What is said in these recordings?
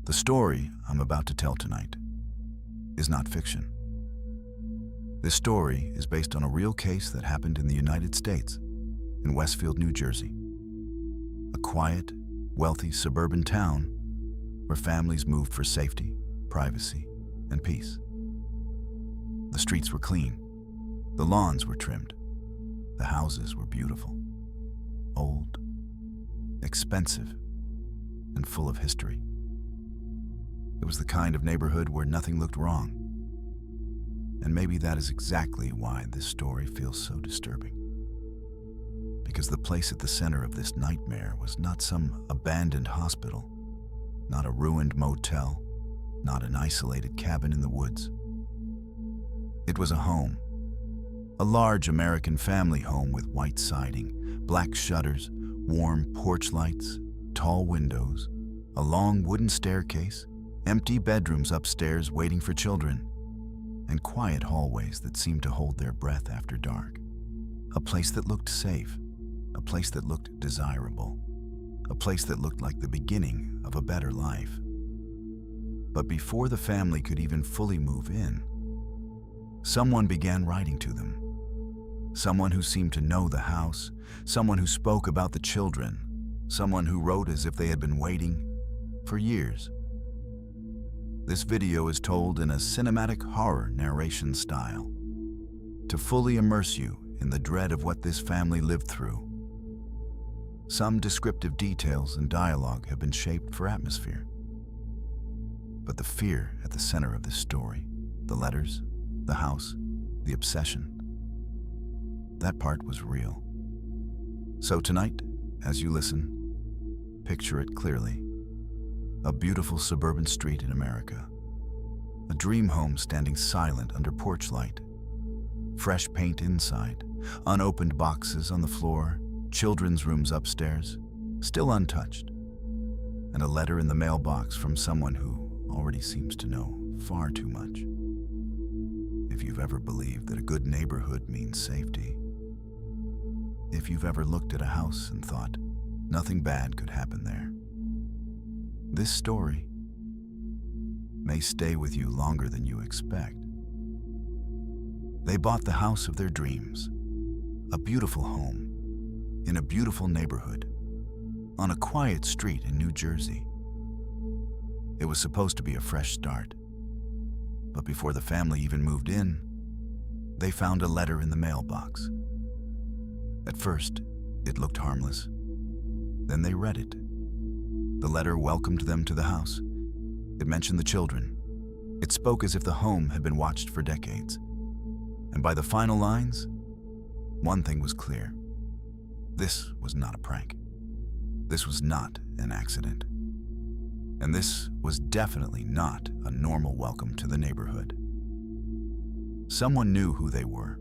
The story I'm about to tell tonight is not fiction. This story is based on a real case that happened in the United States, in Westfield, New Jersey. A quiet, wealthy suburban town where families moved for safety, privacy, and peace. The streets were clean, the lawns were trimmed, the houses were beautiful, old, expensive, and full of history. It was the kind of neighborhood where nothing looked wrong. And maybe that is exactly why this story feels so disturbing. Because the place at the center of this nightmare was not some abandoned hospital, not a ruined motel, not an isolated cabin in the woods. It was a home, a large American family home with white siding, black shutters, warm porch lights, tall windows, a long wooden staircase, empty bedrooms upstairs waiting for children, and quiet hallways that seemed to hold their breath after dark. A place that looked safe, a place that looked desirable, a place that looked like the beginning of a better life. But before the family could even fully move in, someone began writing to them. Someone who seemed to know the house, someone who spoke about the children, someone who wrote as if they had been waiting for years. This video is told in a cinematic horror narration style to fully immerse you in the dread of what this family lived through. Some descriptive details and dialogue have been shaped for atmosphere. But the fear at the center of this story, the letters, the house, the obsession, that part was real. So tonight, as you listen, picture it clearly. A beautiful suburban street in America. A dream home standing silent under porch light. Fresh paint inside, unopened boxes on the floor, children's rooms upstairs, still untouched. And a letter in the mailbox from someone who already seems to know far too much. If you've ever believed that a good neighborhood means safety, if you've ever looked at a house and thought nothing bad could happen there, this story may stay with you longer than you expect. They bought the house of their dreams, a beautiful home, in a beautiful neighborhood, on a quiet street in New Jersey. It was supposed to be a fresh start, but before the family even moved in, they found a letter in the mailbox. At first, it looked harmless. Then they read it. The letter welcomed them to the house. It mentioned the children. It spoke as if the home had been watched for decades. And by the final lines, one thing was clear. This was not a prank. This was not an accident. And this was definitely not a normal welcome to the neighborhood. Someone knew who they were.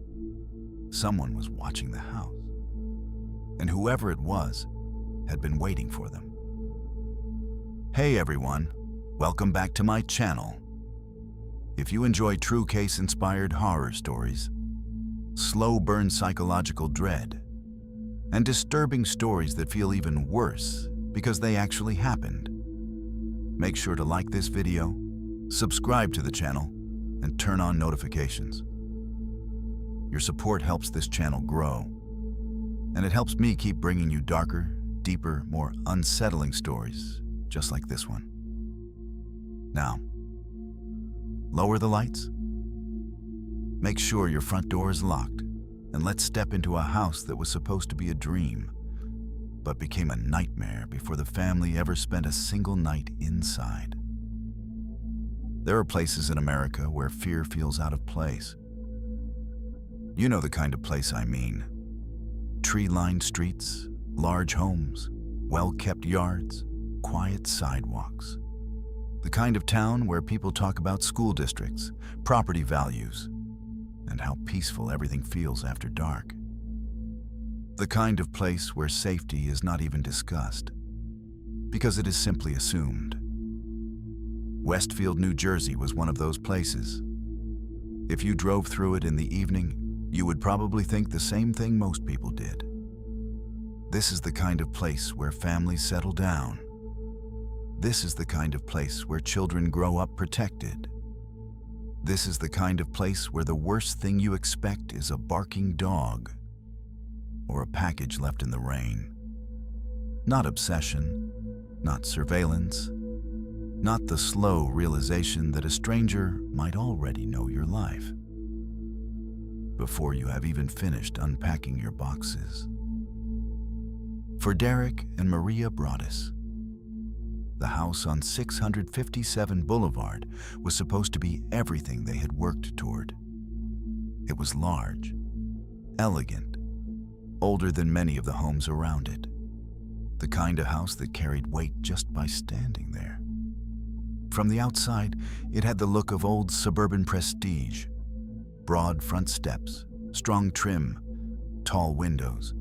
Someone was watching the house. And whoever it was had been waiting for them. Hey everyone, welcome back to my channel. If you enjoy true case-inspired horror stories, slow burn psychological dread, and disturbing stories that feel even worse because they actually happened, make sure to like this video, subscribe to the channel, and turn on notifications. Your support helps this channel grow, and it helps me keep bringing you darker, deeper, more unsettling stories just like this one. Now, lower the lights, make sure your front door is locked, and let's step into a house that was supposed to be a dream, but became a nightmare before the family ever spent a single night inside. There are places in America where fear feels out of place. You know the kind of place I mean. Tree-lined streets, large homes, well-kept yards, quiet sidewalks. The kind of town where people talk about school districts, property values, and how peaceful everything feels after dark. The kind of place where safety is not even discussed, because it is simply assumed. Westfield, New Jersey was one of those places. If you drove through it in the evening, you would probably think the same thing most people did. This is the kind of place where families settle down, This is the kind of place where children grow up protected. This is the kind of place where the worst thing you expect is a barking dog or a package left in the rain. Not obsession, not surveillance, not the slow realization that a stranger might already know your life before you have even finished unpacking your boxes. For Derek and Maria Broaddus, the house on 657 Boulevard was supposed to be everything they had worked toward. It was large, elegant, older than many of the homes around it. The kind of house that carried weight just by standing there. From the outside, it had the look of old suburban prestige. Broad front steps, strong trim, tall windows,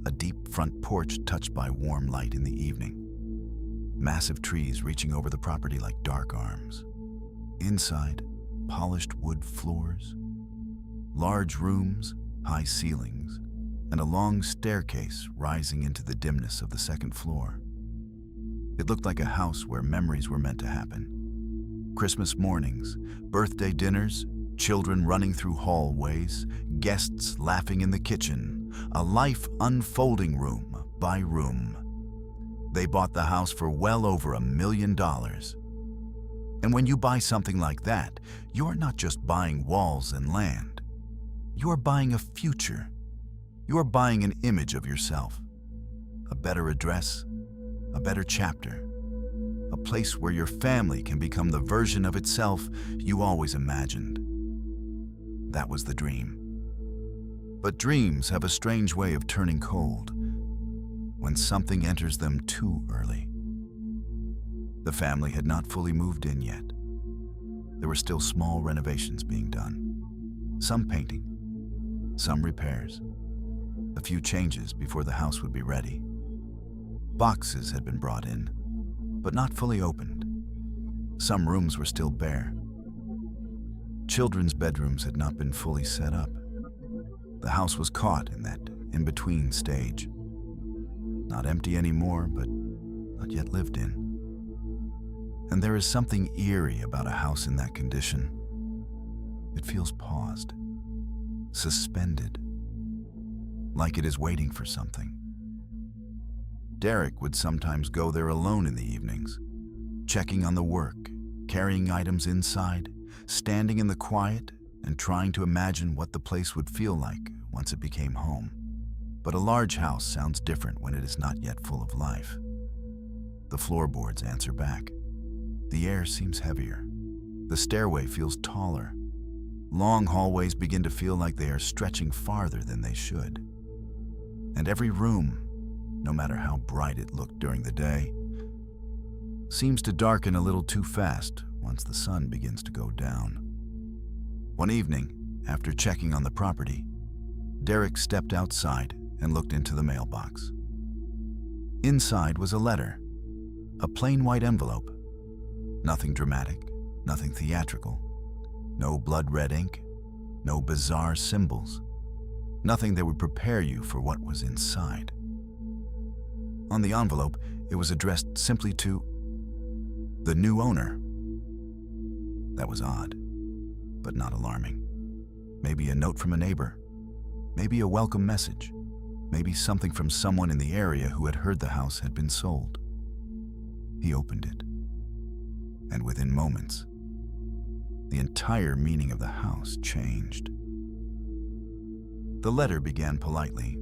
a deep front porch touched by warm light in the evening. Massive trees reaching over the property like dark arms. Inside, polished wood floors, large rooms, high ceilings, and a long staircase rising into the dimness of the second floor. It looked like a house where memories were meant to happen. Christmas mornings, birthday dinners, children running through hallways, guests laughing in the kitchen, a life unfolding room by room. They bought the house for well over $1 million. And when you buy something like that, you're not just buying walls and land. You're buying a future. You're buying an image of yourself. A better address, a better chapter, a place where your family can become the version of itself you always imagined. That was the dream. But dreams have a strange way of turning cold when something enters them too early. The family had not fully moved in yet. There were still small renovations being done. Some painting, some repairs, a few changes before the house would be ready. Boxes had been brought in, but not fully opened. Some rooms were still bare. Children's bedrooms had not been fully set up. The house was caught in that in-between stage. Not empty anymore, but not yet lived in. And there is something eerie about a house in that condition. It feels paused, suspended, like it is waiting for something. Derek would sometimes go there alone in the evenings, checking on the work, carrying items inside, standing in the quiet, and trying to imagine what the place would feel like once it became home. But a large house sounds different when it is not yet full of life. The floorboards answer back. The air seems heavier. The stairway feels taller. Long hallways begin to feel like they are stretching farther than they should. And every room, no matter how bright it looked during the day, seems to darken a little too fast once the sun begins to go down. One evening, after checking on the property, Derek stepped outside and looked into the mailbox. Inside was a letter, a plain white envelope. Nothing dramatic, nothing theatrical. No blood red ink, no bizarre symbols. Nothing that would prepare you for what was inside. On the envelope, it was addressed simply to the new owner. That was odd, but not alarming. Maybe a note from a neighbor. Maybe a welcome message. Maybe something from someone in the area who had heard the house had been sold. He opened it, and within moments, the entire meaning of the house changed. The letter began politely.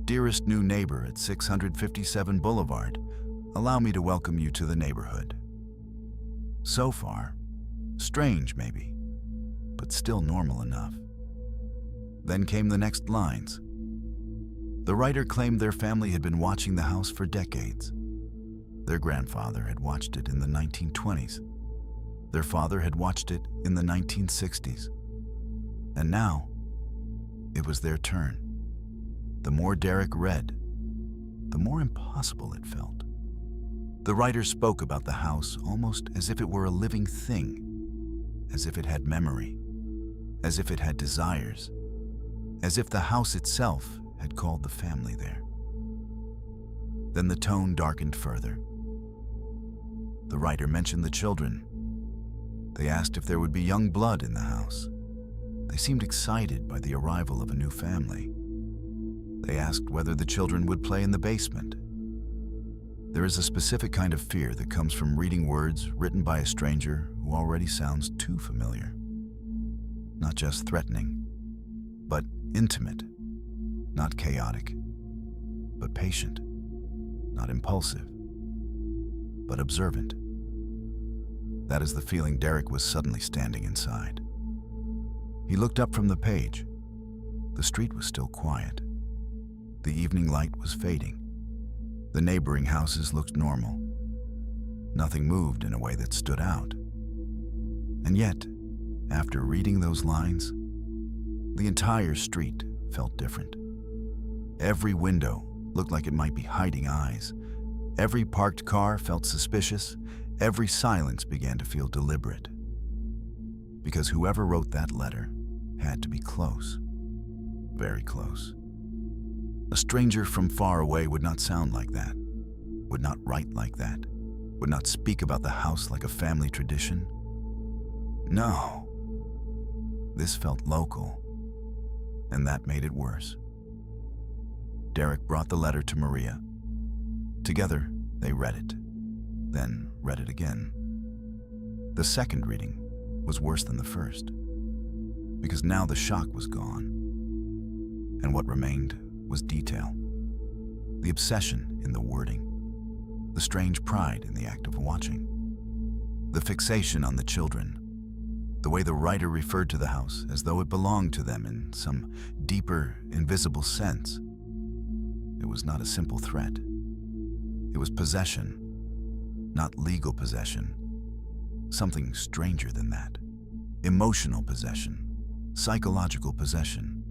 "Dearest new neighbor at 657 Boulevard, allow me to welcome you to the neighborhood." So far, strange maybe, but still normal enough. Then came the next lines. The writer claimed their family had been watching the house for decades. Their grandfather had watched it in the 1920s. Their father had watched it in the 1960s. And now, it was their turn. The more Derek read, the more impossible it felt. The writer spoke about the house almost as if it were a living thing, as if it had memory, as if it had desires, as if the house itself had called the family there. Then the tone darkened further. the writer mentioned the children. They asked if there would be young blood in the house. They seemed excited by the arrival of a new family. They asked whether the children would play in the basement. There is a specific kind of fear that comes from reading words written by a stranger who already sounds too familiar. Not just threatening, but intimate. Not chaotic, but patient. Not impulsive, but observant. That is the feeling Derek was suddenly standing inside. He looked up from the page. The street was still quiet. The evening light was fading. The neighboring houses looked normal. Nothing moved in a way that stood out. And yet, after reading those lines, the entire street felt different. Every window looked like it might be hiding eyes. Every parked car felt suspicious. Every silence began to feel deliberate. Because whoever wrote that letter had to be close. Very close. A stranger from far away would not sound like that, would not write like that, would not speak about the house like a family tradition. No. This felt local, and that made it worse. Derek brought the letter to Maria. Together, they read it, then read it again. The second reading was worse than the first, because now the shock was gone, and what remained was detail. The obsession in the wording, the strange pride in the act of watching, the fixation on the children, the way the writer referred to the house as though it belonged to them in some deeper, invisible sense. It was not a simple threat. It was possession, not legal possession. Something stranger than that. Emotional possession, psychological possession.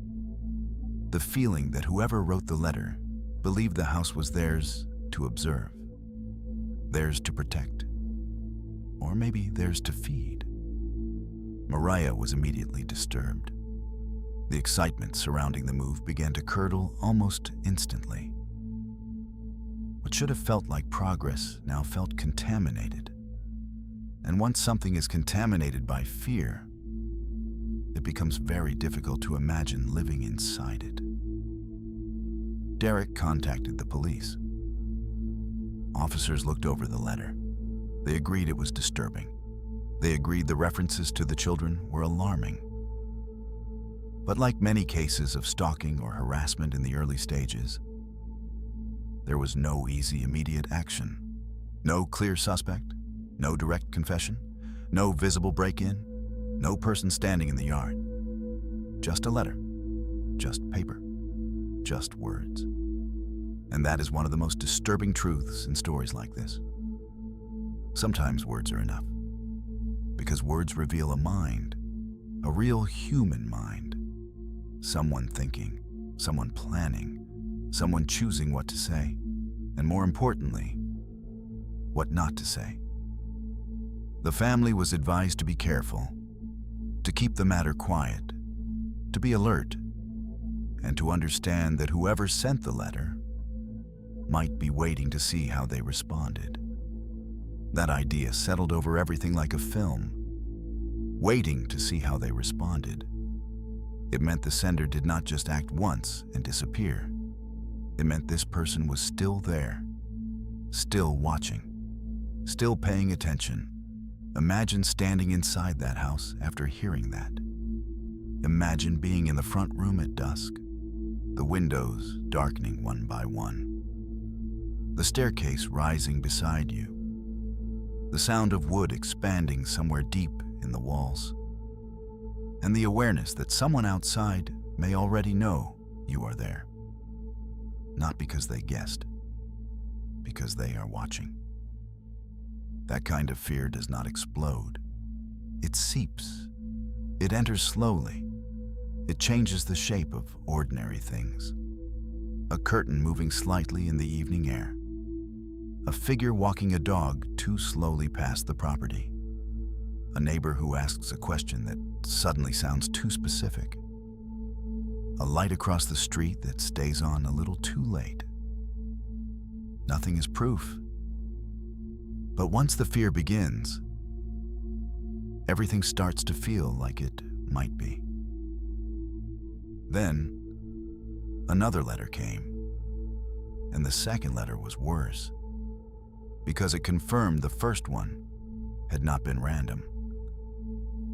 The feeling that whoever wrote the letter believed the house was theirs to observe, theirs to protect, or maybe theirs to feed. Mariah was immediately disturbed. The excitement surrounding the move began to curdle almost instantly. What should have felt like progress now felt contaminated. And once something is contaminated by fear, it becomes very difficult to imagine living inside it. Derek contacted the police. Officers looked over the letter. They agreed it was disturbing. They agreed the references to the children were alarming. But like many cases of stalking or harassment in the early stages, there was no easy, immediate action. No clear suspect, no direct confession, no visible break-in, no person standing in the yard. Just a letter, just paper, just words. And that is one of the most disturbing truths in stories like this. Sometimes words are enough, because words reveal a mind, a real human mind. Someone thinking, someone planning, someone choosing what to say, and more importantly, what not to say. The family was advised to be careful, to keep the matter quiet, to be alert, and to understand that whoever sent the letter might be waiting to see how they responded. That idea settled over everything like a film, waiting to see how they responded. It meant the sender did not just act once and disappear. It meant this person was still there, still watching, still paying attention. Imagine standing inside that house after hearing that. Imagine being in the front room at dusk, the windows darkening one by one, the staircase rising beside you, the sound of wood expanding somewhere deep in the walls, and the awareness that someone outside may already know you are there. Not because they guessed, because they are watching. That kind of fear does not explode. It seeps. It enters slowly. It changes the shape of ordinary things. A curtain moving slightly in the evening air. A figure walking a dog too slowly past the property. A neighbor who asks a question that suddenly sounds too specific. A light across the street that stays on a little too late. Nothing is proof. But once the fear begins, everything starts to feel like it might be. Then, another letter came, and the second letter was worse, because it confirmed the first one had not been random.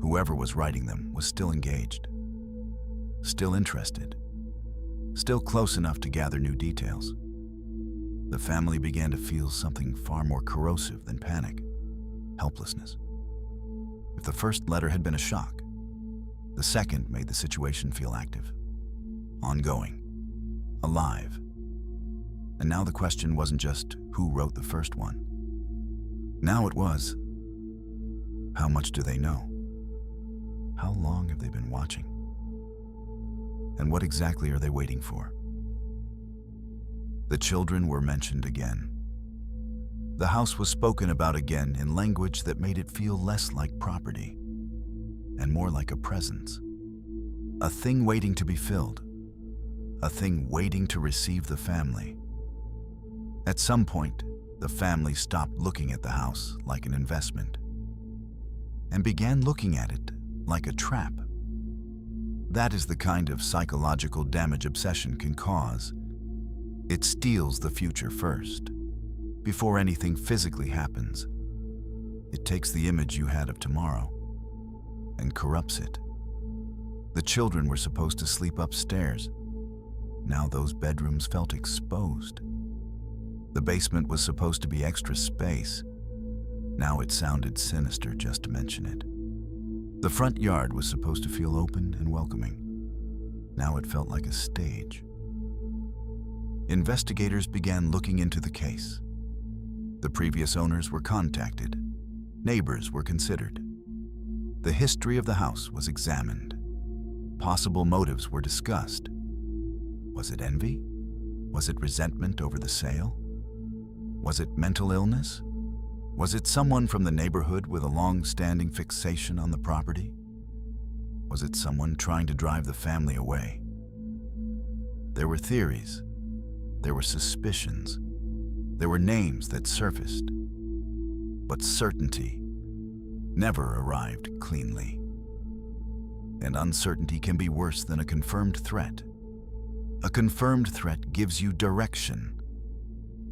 Whoever was writing them was still engaged, still interested, still close enough to gather new details. The family began to feel something far more corrosive than panic: helplessness. If the first letter had been a shock, the second made the situation feel active, ongoing, alive. And now the question wasn't just who wrote the first one. Now it was, how much do they know? How long have they been watching? And what exactly are they waiting for? The children were mentioned again. The house was spoken about again in language that made it feel less like property and more like a presence. A thing waiting to be filled. A thing waiting to receive the family. At some point, the family stopped looking at the house like an investment and began looking at it like a trap. That is the kind of psychological damage obsession can cause. It steals the future first, before anything physically happens. It takes the image you had of tomorrow and corrupts it. The children were supposed to sleep upstairs. Now those bedrooms felt exposed. The basement was supposed to be extra space. Now it sounded sinister just to mention it. The front yard was supposed to feel open and welcoming. Now it felt like a stage. Investigators began looking into the case. The previous owners were contacted. Neighbors were considered. The history of the house was examined. Possible motives were discussed. Was it envy? Was it resentment over the sale? Was it mental illness? Was it someone from the neighborhood with a long-standing fixation on the property? Was it someone trying to drive the family away? There were theories. There were suspicions. There were names that surfaced. But certainty never arrived cleanly. And uncertainty can be worse than a confirmed threat. A confirmed threat gives you direction.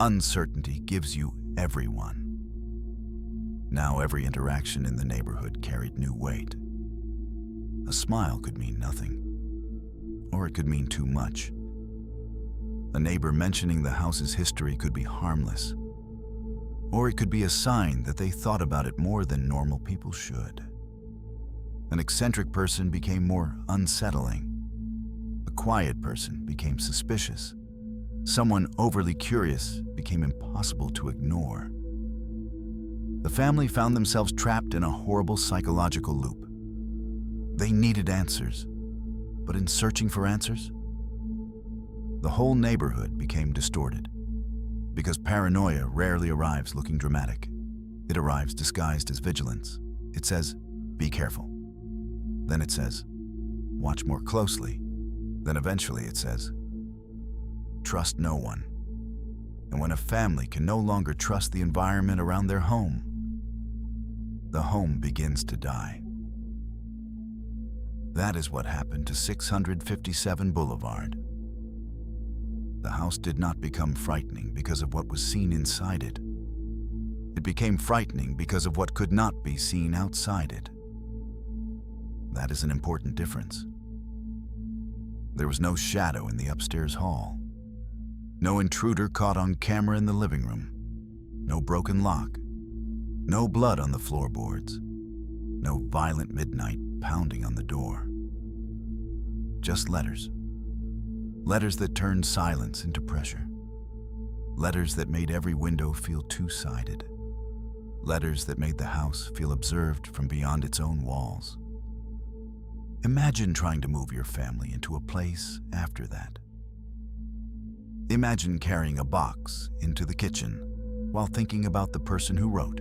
Uncertainty gives you everyone. Now every interaction in the neighborhood carried new weight. A smile could mean nothing, or it could mean too much. A neighbor mentioning the house's history could be harmless, or it could be a sign that they thought about it more than normal people should. An eccentric person became more unsettling. A quiet person became suspicious. Someone overly curious became impossible to ignore. The family found themselves trapped in a horrible psychological loop. They needed answers, but in searching for answers, the whole neighborhood became distorted. Because paranoia rarely arrives looking dramatic. It arrives disguised as vigilance. It says, be careful. Then it says, watch more closely. Then eventually it says, trust no one. And when a family can no longer trust the environment around their home, the home begins to die. That is what happened to 657 Boulevard. The house did not become frightening because of what was seen inside it. It became frightening because of what could not be seen outside it. That is an important difference. There was no shadow in the upstairs hall. No intruder caught on camera in the living room. No broken lock. No blood on the floorboards. No violent midnight pounding on the door. Just letters. Letters that turned silence into pressure. Letters that made every window feel two-sided. Letters that made the house feel observed from beyond its own walls. Imagine trying to move your family into a place after that. Imagine carrying a box into the kitchen while thinking about the person who wrote.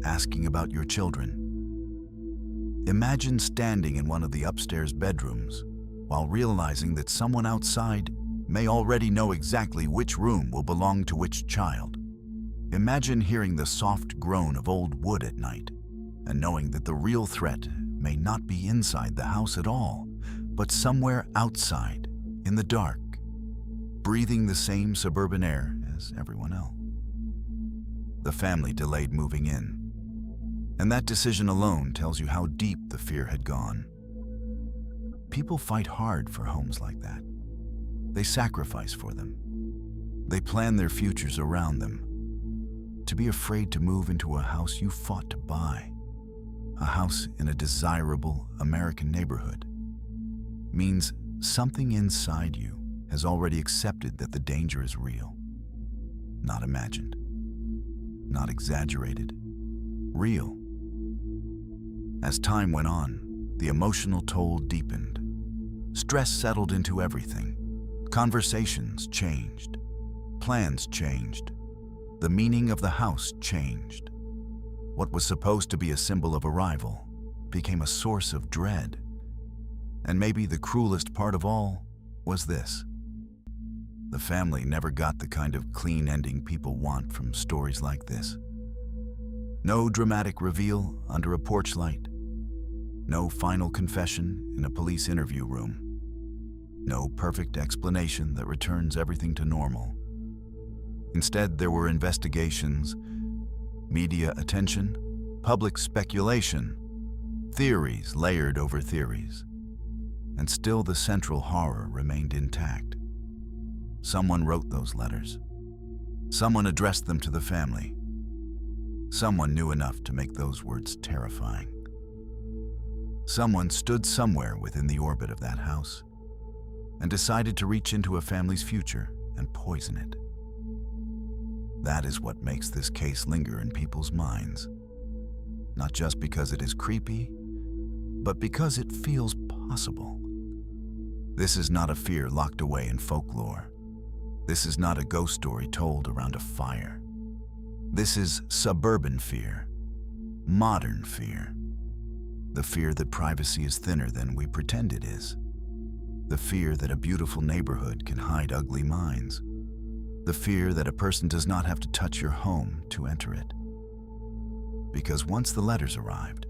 Asking about your children. Imagine standing in one of the upstairs bedrooms while realizing that someone outside may already know exactly which room will belong to which child. Imagine hearing the soft groan of old wood at night and knowing that the real threat may not be inside the house at all, but somewhere outside, in the dark, breathing the same suburban air as everyone else. The family delayed moving in, and that decision alone tells you how deep the fear had gone. People fight hard for homes like that. They sacrifice for them. They plan their futures around them. To be afraid to move into a house you fought to buy, a house in a desirable American neighborhood, means something inside you has already accepted that the danger is real. Not imagined. Not exaggerated. Real. As time went on, the emotional toll deepened. Stress settled into everything. Conversations changed. Plans changed. The meaning of the house changed. What was supposed to be a symbol of arrival became a source of dread. And maybe the cruelest part of all was this. The family never got the kind of clean ending people want from stories like this. No dramatic reveal under a porch light. No final confession in a police interview room. No perfect explanation that returns everything to normal. Instead, there were investigations, media attention, public speculation, theories layered over theories. And still the central horror remained intact. Someone wrote those letters. Someone addressed them to the family. Someone knew enough to make those words terrifying. Someone stood somewhere within the orbit of that house and decided to reach into a family's future and poison it. That is what makes this case linger in people's minds. Not just because it is creepy, but because it feels possible. This is not a fear locked away in folklore. This is not a ghost story told around a fire. This is suburban fear, modern fear. The fear that privacy is thinner than we pretend it is. The fear that a beautiful neighborhood can hide ugly minds. The fear that a person does not have to touch your home to enter it. Because once the letters arrived,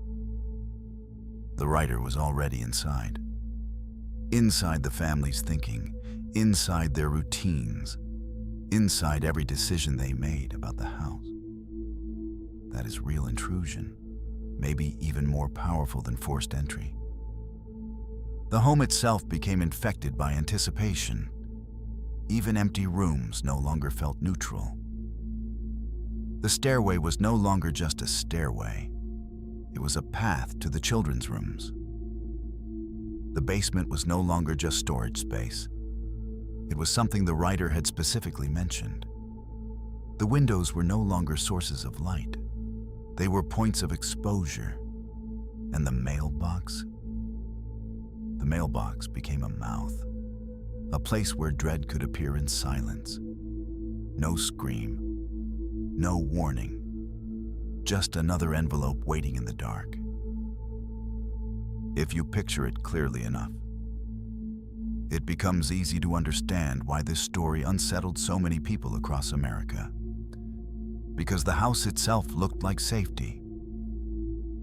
the writer was already inside. Inside the family's thinking, inside their routines, inside every decision they made about the house. That is real intrusion, maybe even more powerful than forced entry. The home itself became infected by anticipation. Even empty rooms no longer felt neutral. The stairway was no longer just a stairway. It was a path to the children's rooms. The basement was no longer just storage space. It was something the writer had specifically mentioned. The windows were no longer sources of light. They were points of exposure. And the mailbox? The mailbox became a mouth. A place where dread could appear in silence. No scream. No warning. Just another envelope waiting in the dark. If you picture it clearly enough, it becomes easy to understand why this story unsettled so many people across America. Because the house itself looked like safety.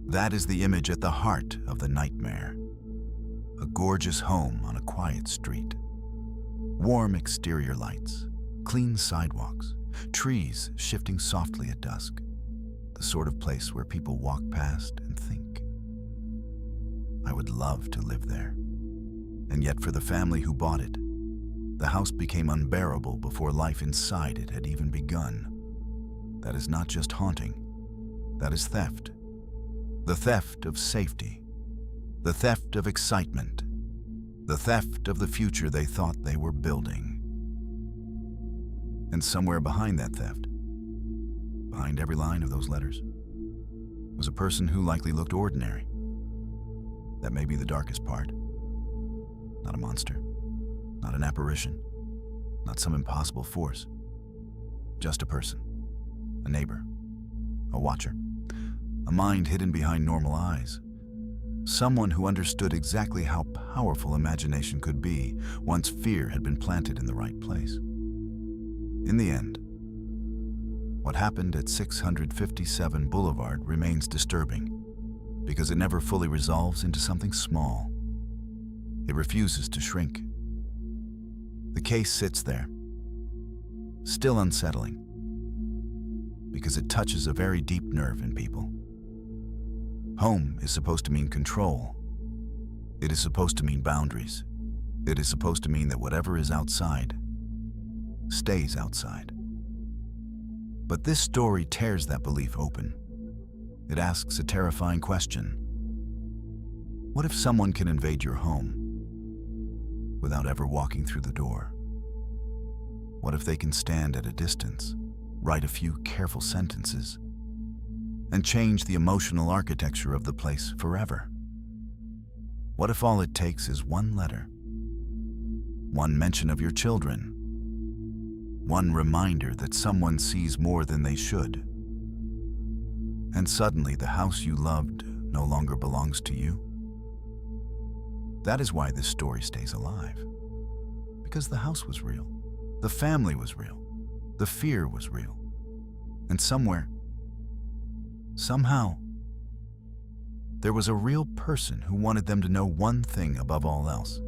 That is the image at the heart of the nightmare. A gorgeous home on a quiet street. Warm exterior lights, clean sidewalks, trees shifting softly at dusk. The sort of place where people walk past and think. I would love to live there. And yet for the family who bought it, the house became unbearable before life inside it had even begun. That is not just haunting. That is theft. The theft of safety. The theft of excitement. The theft of the future they thought they were building. And somewhere behind that theft, behind every line of those letters, was a person who likely looked ordinary. That may be the darkest part. Not a monster, not an apparition, not some impossible force. Just a person, a neighbor, a watcher, a mind hidden behind normal eyes. Someone who understood exactly how powerful imagination could be once fear had been planted in the right place. In the end, What happened at 657 Boulevard remains disturbing because it never fully resolves into something small. It refuses to shrink. The case sits there, still unsettling, because it touches a very deep nerve in people. Home is supposed to mean control. It is supposed to mean boundaries. It is supposed to mean that whatever is outside stays outside. But this story tears that belief open. It asks a terrifying question. What if someone can invade your home without ever walking through the door? What if they can stand at a distance, write a few careful sentences, and change the emotional architecture of the place forever? What if all it takes is one letter, one mention of your children, one reminder that someone sees more than they should, and suddenly the house you loved no longer belongs to you? That is why this story stays alive. Because the house was real, the family was real, the fear was real, and somewhere, somehow, there was a real person who wanted them to know one thing above all else.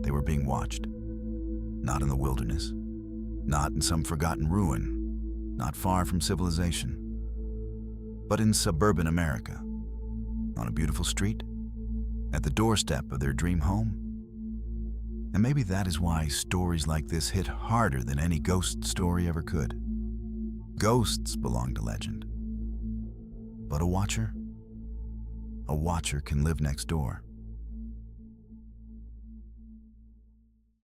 They were being watched, not in the wilderness, not in some forgotten ruin, not far from civilization, but in suburban America, on a beautiful street, at the doorstep of their dream home. And maybe that is why stories like this hit harder than any ghost story ever could. Ghosts belong to legend, but a watcher can live next door.